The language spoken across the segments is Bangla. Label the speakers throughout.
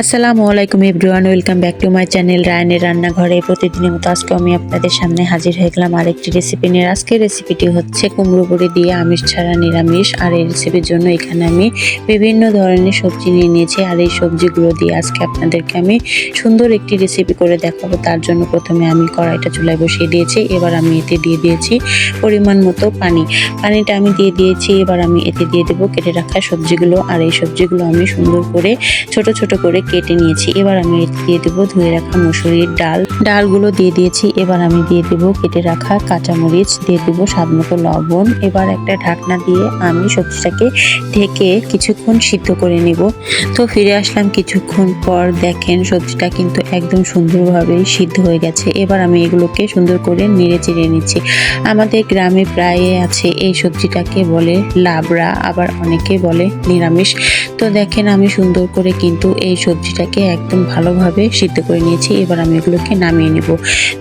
Speaker 1: আসসালামু আলাইকুম everyone, welcome back to my channel রায়নের রান্নাঘরে। প্রতিদিনের মতো আজকে আমি আপনাদের সামনে হাজির হয়ে গেলাম আরেকটি রেসিপি নিয়ে। আজকের রেসিপিটি হচ্ছে কুমড়ো বড়ি দিয়ে আমিষ ছাড়া নিরামিষ। আর এই রেসিপির জন্য এখানে আমি বিভিন্ন ধরনের সবজি নিয়ে নিয়েছি। আর এই সবজিগুলো দিয়ে আজকে আপনাদেরকে আমি সুন্দর একটি রেসিপি করে দেখাবো। তার জন্য প্রথমে আমি কড়াইটা চুলায় বসিয়ে দিয়েছি। এবার আমি এতে দিয়ে দিয়েছি পরিমাণ মতো পানিটা আমি দিয়ে দিয়েছি। এবার আমি এতে দিয়ে দেবো কেটে রাখা সবজিগুলো। আর এই সবজিগুলো আমি সুন্দর করে ছোট ছোট করে কেটে নিয়েছি। এবার আমি দিয়ে দেবো ধুয়ে রাখা মসুরির ডালগুলো দিয়ে দিয়েছি। এবার আমি দিয়ে দেবো কেটে রাখা কাঁচামরিচ, দিয়ে দেবো স্বাদ মতো লবণ। এবার একটা ঢাকনা দিয়ে আমি সবজিটাকে ঢেকে কিছুক্ষণ সিদ্ধ করে নিব। তো ফিরে আসলাম কিছুক্ষণ পর। দেখেন সবজিটা কিন্তু একদম সুন্দরভাবে সিদ্ধ হয়ে গেছে। এবার আমি এগুলোকে সুন্দর করে নেড়ে চেড়ে নিচ্ছি। আমাদের গ্রামে প্রায় আছে এই সবজিটাকে বলে লাবড়া, আবার অনেকে বলে নিরামিষ। তো দেখেন আমি সুন্দর করে কিন্তু এই সবজিটাকে একদম ভালোভাবে সিদ্ধ করে নিয়েছি। এবার আমি এগুলোকে নামিয়ে নেব।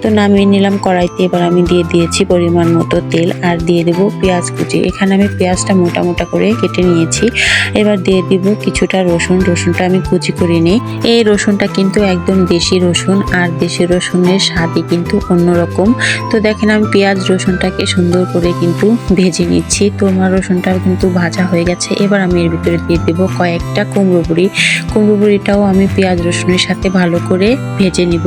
Speaker 1: তো নামিয়ে নিলাম কড়াইতে। এবার আমি দিয়ে দিয়েছি পরিমাণ মতো তেল আর দিয়ে দেব পেঁয়াজ কুচি। এখানে আমি পেঁয়াজটা মোটা মোটা করে কেটে নিয়েছি। এবার দিয়ে দিব কিছুটা রসুনটা আমি কুচি করে নিই। এই রসুনটা কিন্তু একদম দেশি রসুন, আর দেশি রসুনের স্বাদই কিন্তু অন্যরকম। তো দেখেন আমি পেঁয়াজ রসুনটাকে সুন্দর করে কিন্তু ভেজে নিচ্ছি। তো আমার রসুনটা কিন্তু ভাজা হয়ে গেছে। এবার আমি এর ভিতরে দিয়ে দেবো কয়েকটা কুমড়ো বড়িটাও আমি পেঁয়াজ রসুনের সাথে ভালো করে ভেজে নিব।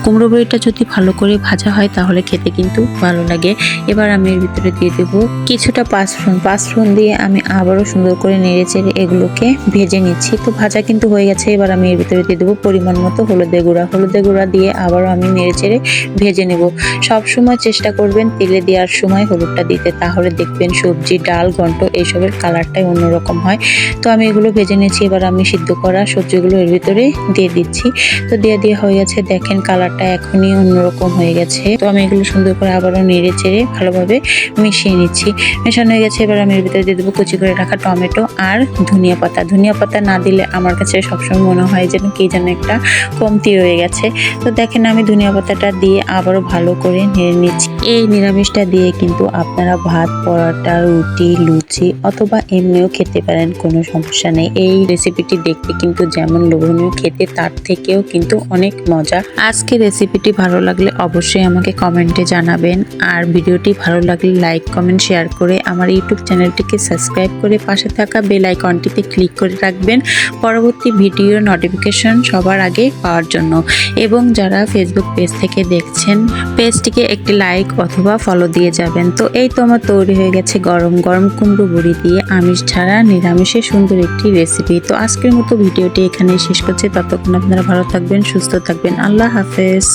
Speaker 1: কুমড়ো বড়িটা যদি ভালো করে ভাজা হয় তাহলে খেতে কিন্তু ভালো লাগে। এবার আমি এর ভিতরে দিয়ে দেবো কিছুটা পাঁচফোড়ন দিয়ে আমি আবারও সুন্দর করে নেড়ে চেড়ে এগুলোকে ভেজে নিচ্ছি। তো ভাজা কিন্তু হয়ে গেছে। এবার আমি এর ভিতরে দিয়ে দেবো পরিমাণ মতো হলুদের গুঁড়া দিয়ে আবারও আমি নেড়ে চেড়ে ভেজে নেব। সবসময় চেষ্টা করবেন তেলে দেওয়ার সময় হলুদটা দিতে, তাহলে দেখবেন সবজি, ডাল, ঘন্ট এইসবের কালারটাই অন্যরকম হয়। তো আমি এগুলো ভেজে নিয়েছি। এবার আমি সিদ্ধ করা সবজিগুলো এর ভিতরে দিয়ে দিচ্ছি। তো দিয়ে হয়ে গেছে। দেখেন কালারটা এখনই অন্যরকম হয়ে গেছে। তো আমি এগুলো সুন্দর করে আবারও নেড়ে চেড়ে ভালোভাবে মিশিয়ে নিচ্ছি। মেশানো হয়ে গেছে। এবার আমি এর ভিতরে দিয়ে দেবো কুচি করে রাখা টমেটো আর ধনিয়া পাতা না দিলে আমার কাছে সবসময় মনে হয় যেন কি যেন একটা কমতি রয়ে গেছে। তো দেখেন আমি ধনিয়া পাতাটা দিয়ে আবারও ভালো করে নেড়ে নিচ্ছি। এই নিরামিষটা দিয়ে কিন্তু আপনারা ভাত, পরোটা, রুটি, লুচি অথবা এমনিও খেতে পারেন, কোনো সমস্যা নেই। এই রেসিপিটি দেখতে কিন্তু যেমন লোভনীয়, খেতে তার থেকেও কিন্তু অনেক মজা। আজকে রেসিপিটি ভালো লাগলে অবশ্যই আমাকে কমেন্টে জানাবেন। আর ভিডিওটি ভালো লাগলে লাইক, কমেন্ট, শেয়ার করে আমার ইউটিউব চ্যানেলটিকে সাবস্ক্রাইব করে পাশে থাকা বেল আইকনটিতে ক্লিক করে রাখবেন পরবর্তী ভিডিও নোটিফিকেশন সবার আগে পাওয়ার জন্য। এবং যারা ফেসবুক পেজ থেকে দেখছেন, পেজটিকে একটি লাইক অথবা ফলো দিয়ে যাবেন। তো এই তো আমার তৈরি হয়ে গেছে গরম গরম কুমড়ো বড়ি দিয়ে আমিষ ছাড়া নিরামিষের সুন্দর একটি রেসিপি। তো আজকের মতো ভিডিওটি এখানে শেষ করছি। ততক্ষণ আপনারা ভালো থাকবেন, সুস্থ থাকবেন। আল্লাহ হাফেজ।